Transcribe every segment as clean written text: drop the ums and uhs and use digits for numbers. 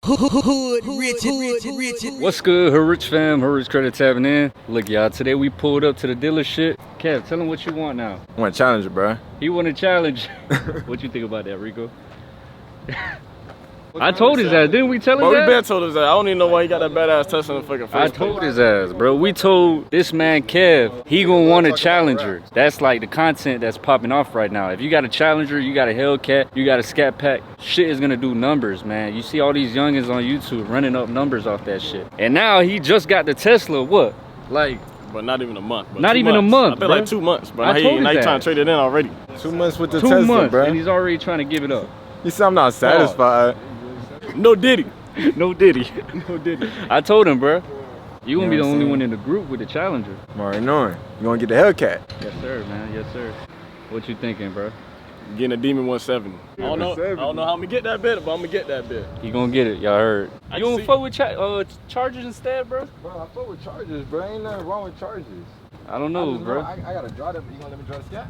Hood What's good, Hood Rich fam? Hood Rich Credit tapping in. Look, y'all, today we pulled up to the dealership. Kev, tell him what you want now. I want a challenger, bro. He want a challenge. What you think about that, Rico? I told his ass, didn't we tell him that? Bro, we been told his ass. I don't even know why he got that badass Tesla in the fucking I first told his ass, bro. We told this man Kev, he gonna want a Challenger. That's like the content that's popping off right now. If you got a Challenger, you got a Hellcat, you got a Scat Pack, shit is gonna do numbers, man. You see all these youngins on YouTube running up numbers off that shit. And now he just got the Tesla, what? Like, but not even a month. Bro. Not even a month, I bet like 2 months, bro. I told now his he trying ass. to trade it in already. 2 months with the 2 Tesla, months, bro. and he's already trying to give it up. You see, I'm not satisfied. No Diddy. No Diddy. No Diddy. I told him, bro. You won't You be know the what I'm only saying? one in the group with the Challenger. I'm already knowing. You gonna get the Hellcat? Yes, sir, man. Yes, sir. What you thinking, bro? Getting a Demon 170. I don't know how I'm gonna get that bit, but I'm gonna get that bit. He gonna get it. Y'all heard. I You don't see- fuck with Chargers instead, bro? Bro, I fuck with Chargers, bro. Ain't nothing wrong with Chargers. I don't know, bro. I gotta drive them. You gonna let me drive the Scat?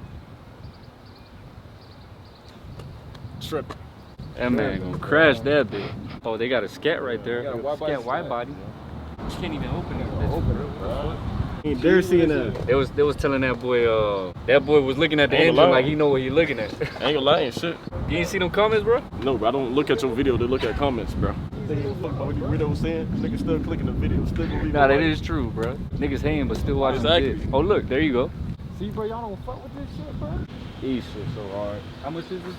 Tripping. That man gonna crash that bitch. Oh, they got a Scat right there. got a wide body Scat wide Scat. body. You can't even open it. Ain't dare seeing that. They was telling that boy was looking at the On the engine line. like he know what he looking at. I ain't gonna lie, ain't shit. You ain't see them comments, bro? No, bro, I don't look at your video to look at comments, bro. They don't fuck about what you really was saying. Niggas still clicking the video, still gonna be Nah, that is true, bro. Niggas hating but still watching Exactly. the Oh, look, there you go. See, bro, y'all don't fuck with this shit, bro. These shit so hard. How much is this?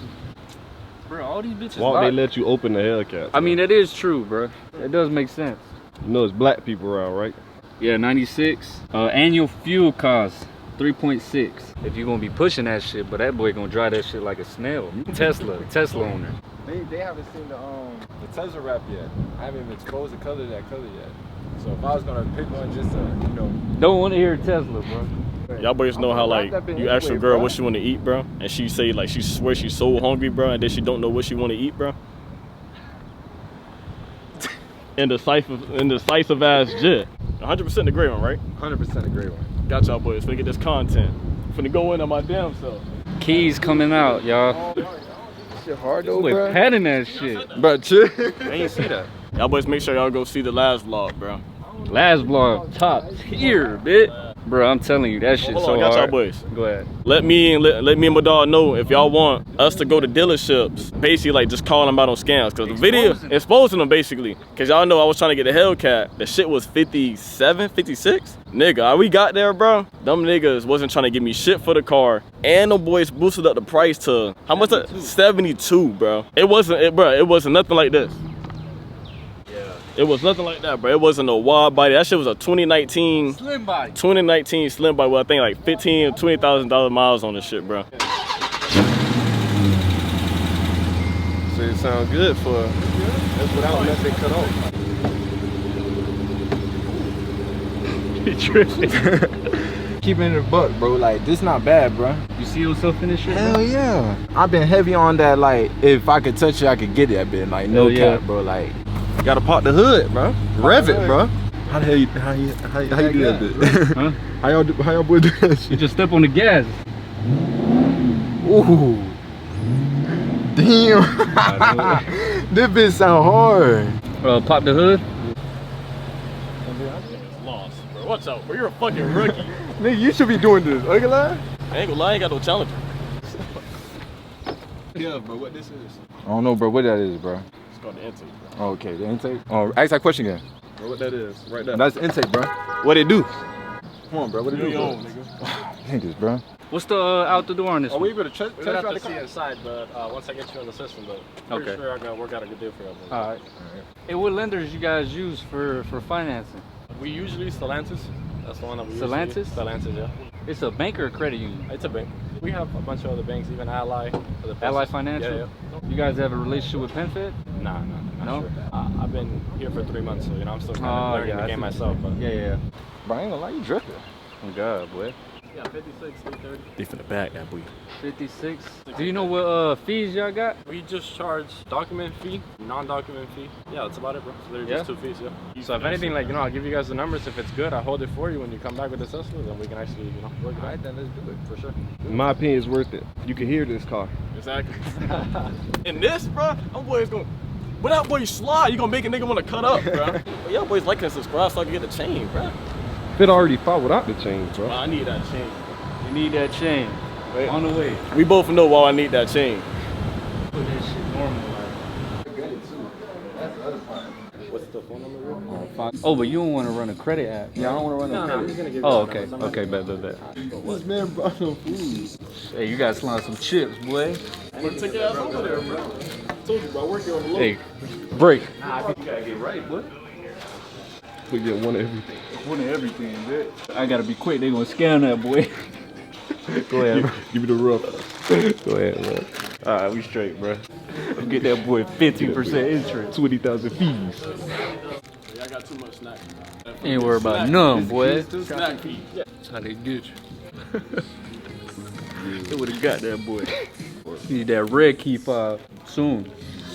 Bro, all these bitches. Why don't they hot. let you open the Hellcat? I mean, that is true, bro. That does make sense. You know it's black people around, right? Yeah, 96. Annual fuel cost 3.6. If you gonna be pushing that shit, but that boy gonna drive that shit like a snail. Tesla owner. They haven't seen the Tesla wrap yet. I haven't even exposed the color of that color yet. So if I was gonna pick one just to, you know. Don't want to hear Tesla, bro. Y'all boys know how like Wrap that bitch you ask your anyway, girl bro. what she want to eat, bro, and she say like she swears she's so hungry, bro, and then she don't know what she want to eat, bro. Indecisive ass jit. 100% the gray one, right? 100% a great one. Got y'all boys. Finna get this content. Finna go in on my damn self. Keys coming out, y'all. Shit hard though, Boy, bro. patting that shit. But chill. I ain't see that. Y'all boys make sure y'all go see the last vlog, bro. Last vlog, top tier, bitch. Bro, I'm telling you, that shit Hold so on, I got y'all hard. boys. Go ahead. Let me and my dog know if y'all want us to go to dealerships, basically like just call them out on scams. Cause the video exposing them basically. Cause y'all know I was trying to get a Hellcat. The shit was 57, 56. Nigga, we got there, bro. Them niggas wasn't trying to give me shit for the car. And them boys boosted up the price to how much? 72, bro. It wasn't nothing like this. It was nothing like that, bro. It wasn't no wide body. That shit was a 2019 Slim body. 2019 slim body with I think like $15,000 or $20,000 miles on this shit, bro. So it sound good for that's without nothing cut off. Keeping it a buck, bro. Like, this not bad, bro. You see yourself in this shit, bro? Hell yeah. I've been heavy on that, like, if I could touch it, I could get that bit. Like, no Hell yeah. cap, bro. Like, You gotta pop the hood, bro. Rev it, bro. How the hell you do that bit? Huh? How y'all boy do that You shit? just step on the gas. ooh. Damn. This bitch sound hard. Pop the hood. Lost, bro. What's up, bro? You're a fucking rookie. Nigga, you should be doing this. Okay, lie? I ain't gonna lie, I ain't got no challenger. Yeah, bro. What this is? I don't know, bro. What that is, bro. It's called the intake, bro. Oh, okay, the intake. Oh, ask that question again. Bro, what that is? Right there. That's the intake, bro. What it do? Come on, bro. What it You do? your bro? own, nigga. Niggas, bro. What's the out the door on this Are one? we able to test We'd have drive to the see car? inside, but once I get you in the system, but Okay. pretty sure I'm gonna work out a good deal for you. All right. Hey, what lenders you guys use for financing? We usually use Stellantis. That's the one that we use. Stellantis? Stellantis, yeah. It's a bank or a credit union? It's a bank. We have a bunch of other banks, even Ally. For the Ally business. Financial? Yeah, You guys have a relationship with PenFed? Nah, No? Sure. I've been here for 3 months, so you know I'm still kind Oh, of learning yeah, the I game see. myself. But Yeah. Bro, I ain't gonna lie, you drifting. Oh God, boy. yeah, 56, 330. They finna back that boy. 56. Do you know what fees y'all got? We just charge document fee, non-document fee. Yeah, that's about it, bro. So they're Yeah? just 2 fees, yeah. So if anything, like, you know, I'll give you guys the numbers. If it's good, I'll hold it for you. When you come back with the Tesla, then we can actually, you know, work it out. Alright, then let's do it. For sure. In my opinion, it's worth it. You can hear this car. Exactly. And this, bro, I'm boys going. But that boy slide, you gonna make a nigga wanna cut up, bro. But y'all boys like and subscribe so I can get the chain, bro. Fit already fought without the chain, bro. I need that chain. You need that chain. Wait. On the way. We both know why I need that chain. Put that shit normal. What's the phone number? Oh, but you don't want to run a credit app. Yeah, I don't want to run No, no I'm credit. just gonna give you Oh, the okay. numbers. Okay, bet. This man brought some food. Hey, you got to slide some chips, boy. Bro, take your ass over there, bro. I told you, bro, I work here on the low. Hey, break. Nah, you got to get right, boy. We get one of everything. One of everything, bitch. I got to be quick. They going to scan that, boy. Go ahead, bro. Give me the rough. Go ahead, bro. All right, we straight, bro. Get that boy 50% interest. 20,000 fees. Yeah, I got too much snack. Ain't worry about none, boy. Snack feed. Yeah. That's how they get you. They would have got that boy. Need that red key fob soon.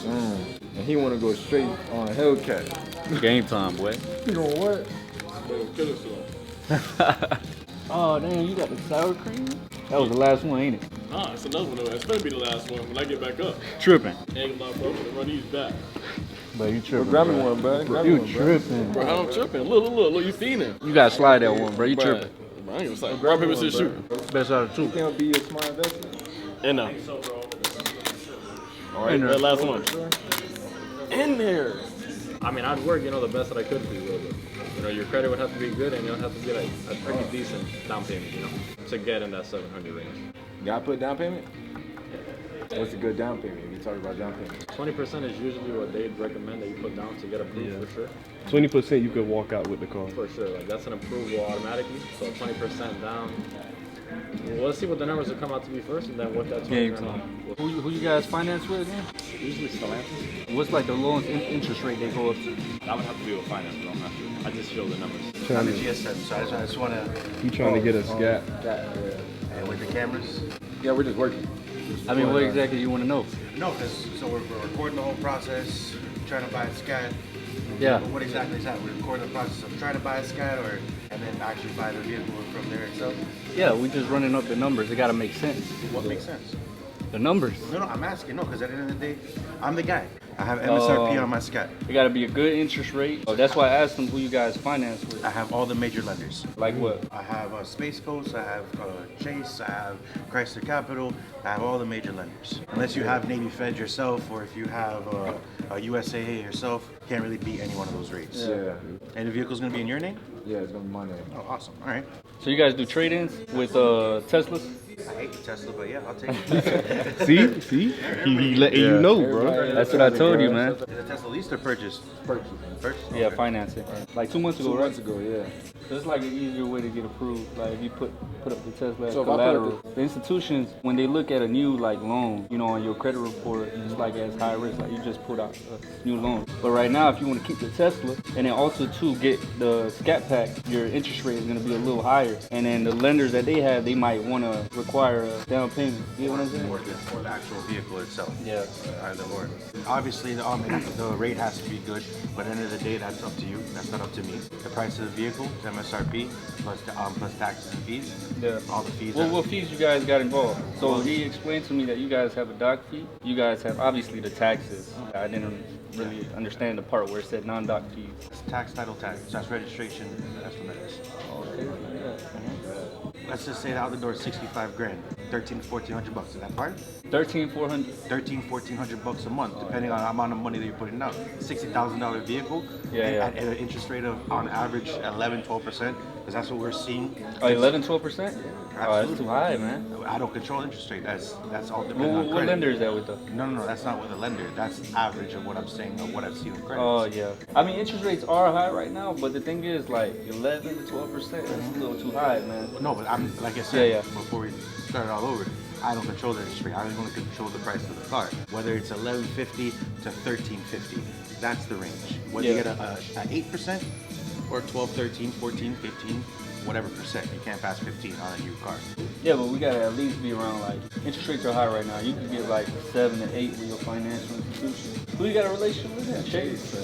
And he want to go straight on a Hellcat. Game time, boy. You know what? Kill us Oh, damn, you got the sour cream? That was the last one, ain't it? Nah, it's another one though. It's gonna be the last one when I get back up. Tripping. Ain't gonna lie, bro. I'm gonna run these back. But you tripping. Grab me bro. one, bro. Grab me You one, bro. tripping. Bro, how I'm tripping? Look, you feeding. You gotta slide that one, bro. You Bro, tripping. bro, I ain't gonna say. Rock, paper, scissors, shoot. Best out of two. Can't be a smart investment. And all right, that last one. In there. I mean, I'd work, the best that I could for you. Your credit would have to be good, and you'll have to be like a pretty decent down payment, to get in that 700 range. Y'all put down payment? What's a good down payment? If you talk about down payment. 20% is usually what they'd recommend that you put down to get approved for sure. 20% you could walk out with the car. For sure, like that's an approval automatically. So 20% down. Well, let's see what the numbers will come out to be first, and then what that's Game going time. on. Who you guys finance with again? Usually Stellantis. What's like the lowest interest rate they go up to? That would have to be with finance, but I'm not sure. I just show the numbers. Trying The to, GSM, so I just want to, he trying to get us gap. and with the cameras. Yeah, we're just working. I mean, what exactly you want to know? No, because we're recording the whole process, trying to buy a Scat. Yeah. But what exactly is that? We're recording the process of trying to buy a Scat, and then actually buy the vehicle from there itself. Yeah, we just running up the numbers. It got to make sense. What makes sense? The numbers. No, I'm asking. No, because at the end of the day, I'm the guy. I have MSRP on my Scat. It got to be a good interest rate. Oh, that's why I asked them who you guys finance with. I have all the major lenders. Like what? I have Space Coast, I have Chase, I have Chrysler Capital, I have all the major lenders. Unless you have Navy Fed yourself, or if you have a USAA yourself, can't really beat any one of those rates. Yeah. And the vehicle's gonna be in your name? Yeah, it's gonna be my name. Oh, awesome. All right. So you guys do trade-ins with Teslas? I hate the Tesla, but yeah, I'll take it. See? He letting you know, bro. That's what I told you, man. Is a Tesla leased or purchased? Purchase. Purchased? Yeah, Okay. financing. Like 2 months ago, 2 right? months ago, yeah. So it's like an easier way to get approved. Like if you put up the Tesla as So if I put up collateral, the institutions, when they look at a new like loan, on your credit report, it's like as high risk. Like you just put out a new loan. But right now, if you want to keep the Tesla and then also to get the Scat Pack, your interest rate is going to be a little higher. And then the lenders that they have, they might want to require a down payment. You know what I'm saying? Or the actual vehicle itself. Yeah. Either or. Obviously, the rate has to be good, but at the end of the day, that's up to you. That's not up to me. The price of the vehicle is MSRP plus taxes and fees. Yeah. All the fees. What fees you guys got involved? So he explained to me that you guys have a doc fee. You guys have obviously the taxes. I didn't really understand the part where it said non-doc fees. It's tax, title tax. So that's registration. That's what that is. Okay. Let's just say the out the door is 65 grand, 13 to 1400 bucks. Is that part? 13,400. 1400 bucks a month, depending on the amount of money that you're putting down. $60,000 vehicle, Yeah, yeah. At an interest rate of on average 11-12%, because that's what we're seeing. Oh, 11, 12%? Oh, that's Absolutely. too high, man. I don't control interest rate. That's all dependent on What credit. lender is that with though? No, that's not with a lender. That's average of what I'm saying of what I've seen with credit. Oh, yeah. I mean, interest rates are high right now, but the thing is, like, 11, 12%, that's a little too high, man. No, but I'm like I said Yeah. before we start all over. I don't control the interest rate. I only control the price of the car. Whether it's $11.50 to $13.50, that's the range. Whether you Yeah. get a 8% or 12, 13, 14, 15, whatever percent. You can't pass 15 on a new car. Yeah, but we gotta at least be around, like, interest rates are high right now. You could get like 7 and 8 with your financial institution. Who you got a relationship with? Chase.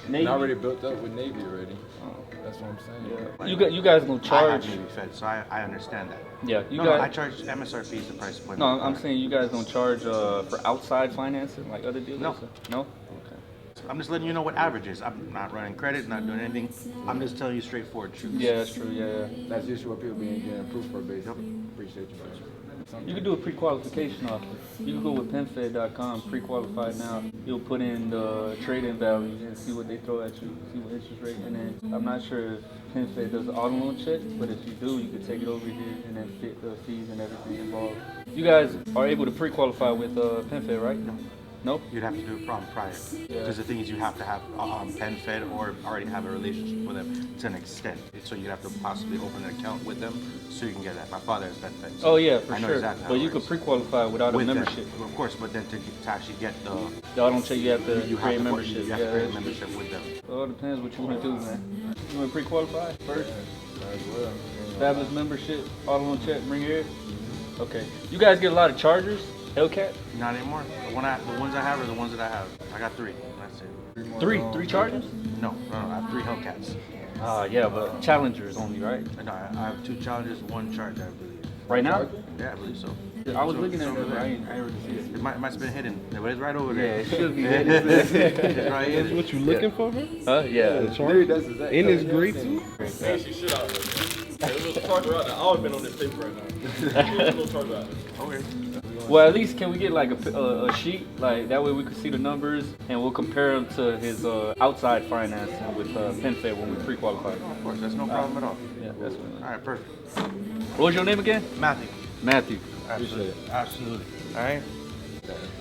Navy. And I already built up with Navy already. Oh. That's what I'm saying. You guys gonna I charge? have Navy Fed, so I understand that. Yeah, you No, guys. I charge MSRP is the price point. No, I'm saying you guys don't charge for outside financing like other dealers? No. No? Okay. I'm just letting you know what average is. I'm not running credit, not doing anything. I'm just telling you straightforward truth. Yeah, that's true. Yeah. That's usually what people be getting proof for, basically. Appreciate you, man. You can do a pre-qualification offer. You can go with pinfed.com, pre-qualified now. You'll put in the trade-in value and see what they throw at you, see what interest rate. And then I'm not sure if PinFed does auto loan checks, but if you do, you can take it over here and then fit the fees and everything involved. You guys are able to pre-qualify with PinFed, right? No. Nope. You'd have to do it prior. Because the thing is, you have to have PenFed or already have a relationship with them to an extent. So you'd have to possibly open an account with them so you can get that. My father has PenFed. So oh yeah, for I know sure. exactly how But it you works. could pre-qualify without a With them. membership. Of course, but then to actually get the Auto check, you have to you create have to, membership. You have to create a membership with them. It all depends what you want to do, man. You want to pre-qualify first? Might as well. Fabulous membership, auto loan check, bring it here. Okay. You guys get a lot of chargers? Hellcat? Not anymore. The ones I have are the ones that I have. I got 3. That's it. Three chargers? No, I have 3 Hellcats. Yeah, but Challengers only, right? No, I have 2 Challengers, 1 Charger, I believe. Right now? Yeah, I believe so. I was looking at it, but I ain't really see it. It might have been hidden, but it's right over Yeah, there. it should be. It's right That's here. what you looking for, bro? Huh? Yeah. The charger? Dude, that's exactly. And it's great too. Fancy shit out there. It was a charger out there. I would have been on this paper right now. There's no charger out there. Okay. Well, at least can we get like a sheet? Like that way we can see the numbers and we'll compare them to his outside financing with PinFed when we pre-qualify. Of course, that's no problem at all. Yeah, that's what. All right, perfect. What was your name again? Matthew. Matthew. Absolutely. Absolutely. All right.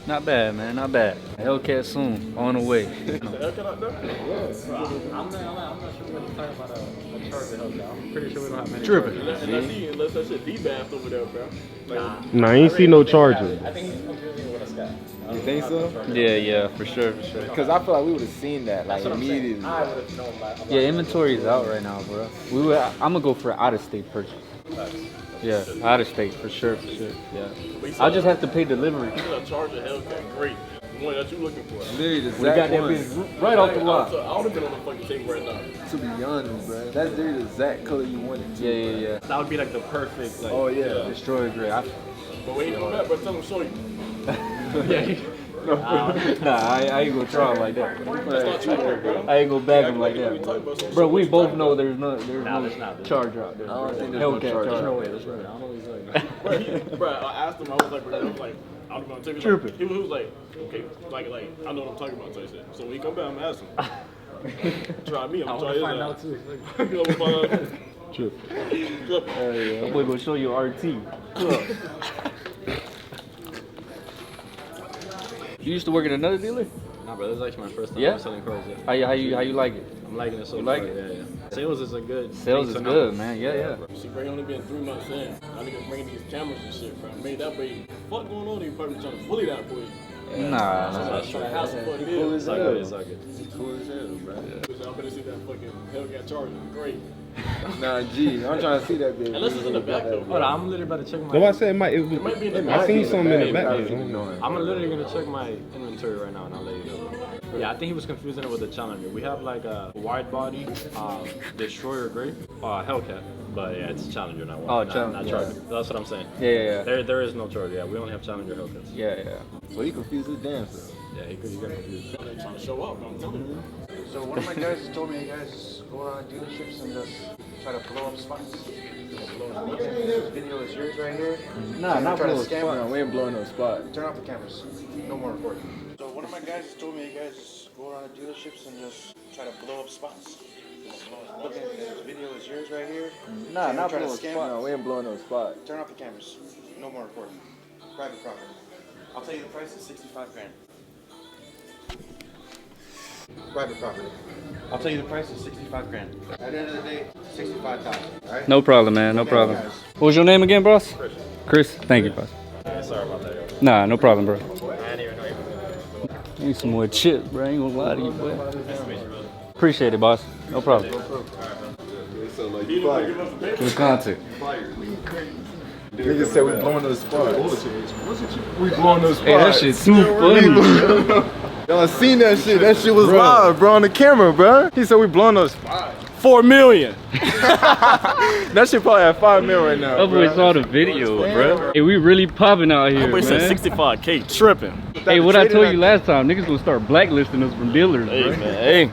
Not bad, man. Not bad. Hellcat soon on the way. I'm not sure what you're talking about a charger Hellcat. I'm pretty sure we don't have many. Tripping. Unless that shit debaffed over there, bro. Like, Nah, I ain't see no charger. I think he's confusing with a Scat. You think so? Yeah, for sure. Because I feel like we would have seen that like immediately. I would have known that. Yeah, inventory is out right now, bro. I'm gonna go for an out-of-state purchase. Yeah, out-of-state for sure. Yeah. I'll just have to pay delivery. you got a charger Hellcat, great. The one that you looking for. Literally the We got exact that one. bitch right off the lot. I would have been on the fucking table right now. To be honest, bro. That's literally the exact color you wanted. Too, Yeah. That would be like the perfect. Like, Oh yeah. Destroyer gray. But when you come back, bro, tell them show you. I ain't gonna try him like that. That's not charger, bro. I ain't gonna bag him like that. Bro, we both know there's no charger out there. I don't think there's Hellcat no charger. There's no way. There's no way. I don't know what he's like. Bro, I asked him, I was like, I'm gonna take it. Tripping. He was like, okay, like, I know what I'm talking about, type shit. So when he come back, I'm gonna ask him. Try me, I'm gonna try find out his too. ass. You know what I'm saying? Tripping. That boy gonna show you RT. Look. You used to work at another dealer? Nah, bro, this is actually my first time Yeah? selling cars. Yeah. How you like it? I'm liking it so You like far. it? Yeah. Sales is a good. Sales is thing to good, know. man. Yeah. See, bro, only been 3 months in. I niggas bringing these cameras and shit, bro. Made that boy, what going on? They probably trying to bully that boy. Nah. That's trying to have some fucking Cool deal. as It's all hell. good. It's all good. Cool as hell, bro. Y'all better see that fucking Hellcat charger. Great. Nah, G. I'm trying to see that bitch. Unless it's in the back though, Hold bro. on, I'm literally about to check So my. I said it might. It was, might be in the I back. seen something in the back. I was ignoring. I'm literally gonna check my inventory right now and I'll let you know. Yeah, I think he was confusing it with the Challenger. We have like a wide body, Destroyer gray, Hellcat, but yeah, it's Challenger, not Oh, not Challenger. Charger. That's what I'm saying. Yeah. There is no Charger. Yeah, we only have Challenger Hellcats. Yeah. So he confused his damn self. Yeah, he got confused. They trying to show up, I'm telling you. So one of my guys told me you guys go around dealerships and just try to blow up spots. This video is yours right here. Nah, not try to blow a scam spot. them. We ain't blowing no spot. Turn off the cameras. No more recording. So one of my guys told me you guys go around dealerships and just try to blow up spots. Look at this video is yours right here. Nah, not try to blow a scam spot. No, we ain't blowing no spot. Turn off the cameras. No more recording. Private property. I'll tell you the price is 65 grand. Private property. I'll tell you the price is 65 grand. At the end of the day, 65,000. All right. No problem, man. No problem. guys. What was your name again, boss? Chris. Thank you, boss. Sorry about that, yo. Nah, no problem, bro. I didn't even know you were. Need some more chips, bro. I ain't gonna lie to you, boy. Appreciate it, boss. No problem. Good content. Niggas said we blowing no spot. We blowing no spot. Hey, that shit's too funny. Y'all seen that shit? That shit was live, bro, on the camera, bro. He said we blowing no spot. 4 million. That shit probably at 5 mil right now. That boy saw the video, bro. Hey, we really popping out here, That boy said man. 65K tripping. Hey, what I told you last time, niggas gonna start blacklisting us from dealers, Hey, bro. man, hey.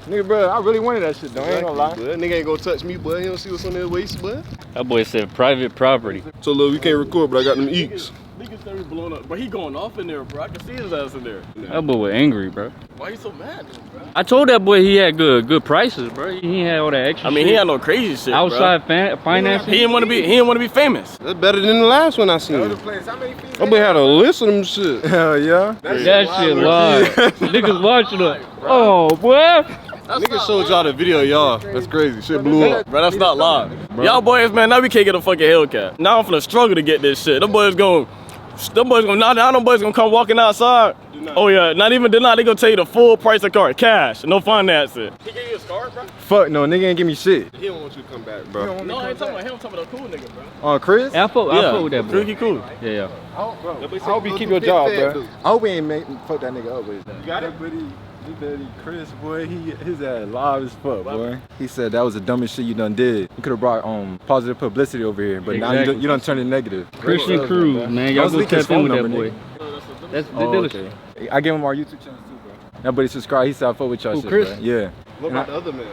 Nigga, bro, I really wanted that shit, though. I ain't gonna lie. But nigga ain't gonna touch me, boy. He don't see what's on that waist, boy. That boy said private property. So look, we can't record, but I got them eeks. Niggas start blowing up. But he going off in there, bro. I can see his ass in there. That boy was angry, bro. Why you so mad, bro? I told that boy he had good prices, bro. He ain't had all that extra I mean, shit. he had no crazy shit, outside financing. He didn't want to be famous. That's better than the last one I seen. Other players, how many feet? That boy had a list of them shit. Hell yeah. That shit live. Niggas watching it. Oh, boy. Nigga showed y'all the video, y'all. That's crazy. Shit blew up. Bro, that's not live. Y'all boys, man, now we can't get a fucking Hellcat. Now I'm finna struggle to get this shit. Them boys gonna now them boys gonna come walking outside. Oh yeah, they gonna tell you the full price of car, cash, no financing. He gave you a scar, bro? Fuck no, nigga ain't give me shit. He don't want you to come back, bro. No, I ain't talking about him, I'm talking about a cool nigga, bro. Chris? I fuck with that boy. Freaky cool. Yeah. I hope you keep your job, bro. I hope we ain't fuck that nigga up with it. You got it? Buddy, Chris, boy, his ass live as fuck, boy. He said that was the dumbest shit you done did. You could have brought positive publicity over here, but now Exactly. you done turned it negative. Christian Cruz, man. Y'all go tap in with that boy. That's the dealership. Okay. I gave him our YouTube channel too, bro. That buddy subscribed. He said I fuck with y'all Who, shit, Chris? bro. Yeah. What about the other man?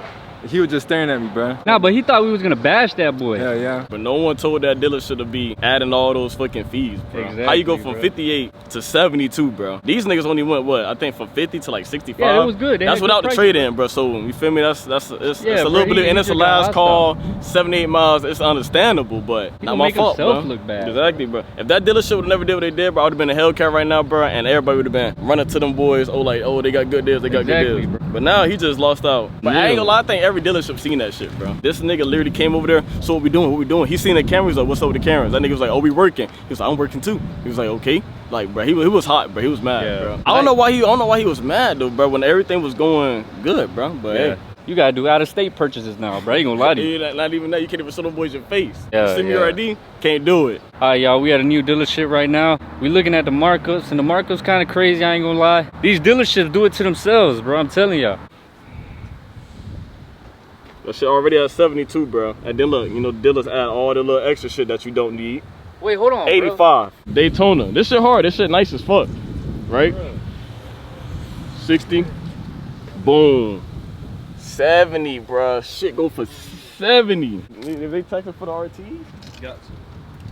He was just staring at me, bro. Nah, but he thought we was gonna bash that boy. Hell yeah. But no one told that dealership to be adding all those fucking fees, bro. Exactly, How you go from bro. 58 to 72, bro? These niggas only went, what, I think from 50 to like 65? Yeah, it was good. They That's had without good the prices. trade-in, bro. So, you feel me? It's Yeah, a bro, little bit, he and it's a just got last call, hostile. 7-8 miles. It's understandable, but He not gonna my make fault, himself bro. look bad. Exactly, bro. If that dealership would never did what they did, bro, I would have been a Hellcat right now, bro, and everybody would have been running to them boys, oh, they got good deals, they got Exactly, good deals. bro. But now he just lost out. But I ain't gonna Yeah. lie, I think every dealership seen that shit, bro. This nigga literally came over there, so what we doing, He seen the cameras, like, what's up with the cameras? That nigga was like, oh, we working. He was like, I'm working too. He was like, okay. Like, bro, he was hot, bro. He was mad, Yeah. bro. I don't know why he was mad though, bro, when everything was going good, bro. But Yeah. hey. You gotta do out-of-state purchases now, bro. I ain't gonna lie to you. Not even that, you can't even show them boys your face. Yeah, Send me your yeah. ID, can't do it. All right, y'all, we at a new dealership right now. We looking at the markups, and the markups kind of crazy, I ain't gonna lie. These dealerships do it to themselves, bro, I'm telling y'all. That shit already at 72, bro. And then look, dealers add all the little extra shit that you don't need. Wait, hold on, 85. Daytona. This shit hard. This shit nice as fuck. Right? 60. Boom. 70, bro. Shit go for 70. If they tax it for the RTs? Got to.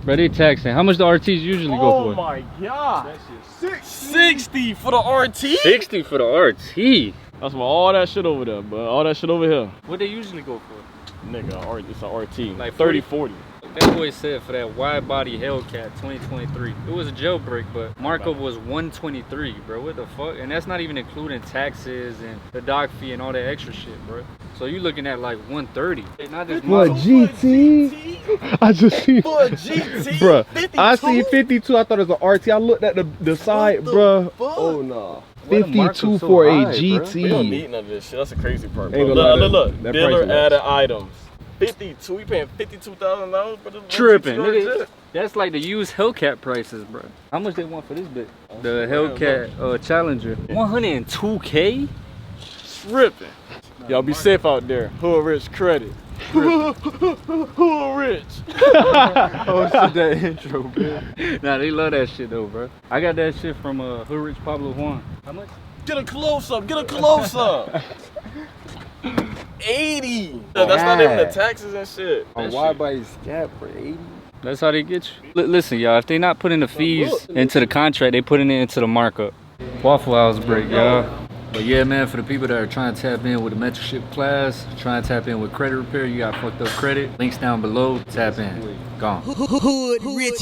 Bro, they taxing. How much the RTs usually go for? Oh my god. That shit 60 for the RT? 60 for the RT. That's for all that shit over there, bro. All that shit over here. What they usually go for? Nigga, it's an RT. Like 30, 40. That boy said for that wide body Hellcat 2023. It was a jailbreak, but markup was 123, bro. What the fuck? And that's not even including taxes and the dock fee and all that extra shit, bro. So you looking at like 130. Not this What, GT? I just seen. For a GT? Bruh, 52? I seen 52. I thought it was an RT. I looked at the side, bruh. Oh, no. Why the markup 52 so for a high, bro? We don't GT. need none of this shit. That's the crazy part, bro. Ain't gonna lie, Look. that Dealer price is added items. 52. We paying $52,000 for this Tripping, little GT nigga. shit? That's like the used Hellcat prices, bro. How much they want for this bit? The Hellcat Challenger. 102K? Tripping. Y'all be safe out there. Hood rich credit. Hood rich. Oh shit, that intro, bro. Nah, they love that shit though, bro. I got that shit from Hood Rich Pablo Juan. How much? Get a close up. 80. That's not even the taxes and shit. A wide body scab for 80. That's how they get you. Listen, y'all, if they not putting the fees into the contract, they putting it into the markup. Waffle House break, y'all. But yeah, man, for the people that are trying to tap in with the mentorship class, trying to tap in with credit repair, you got fucked up credit. Links down below. Tap in. Gone. Hood rich.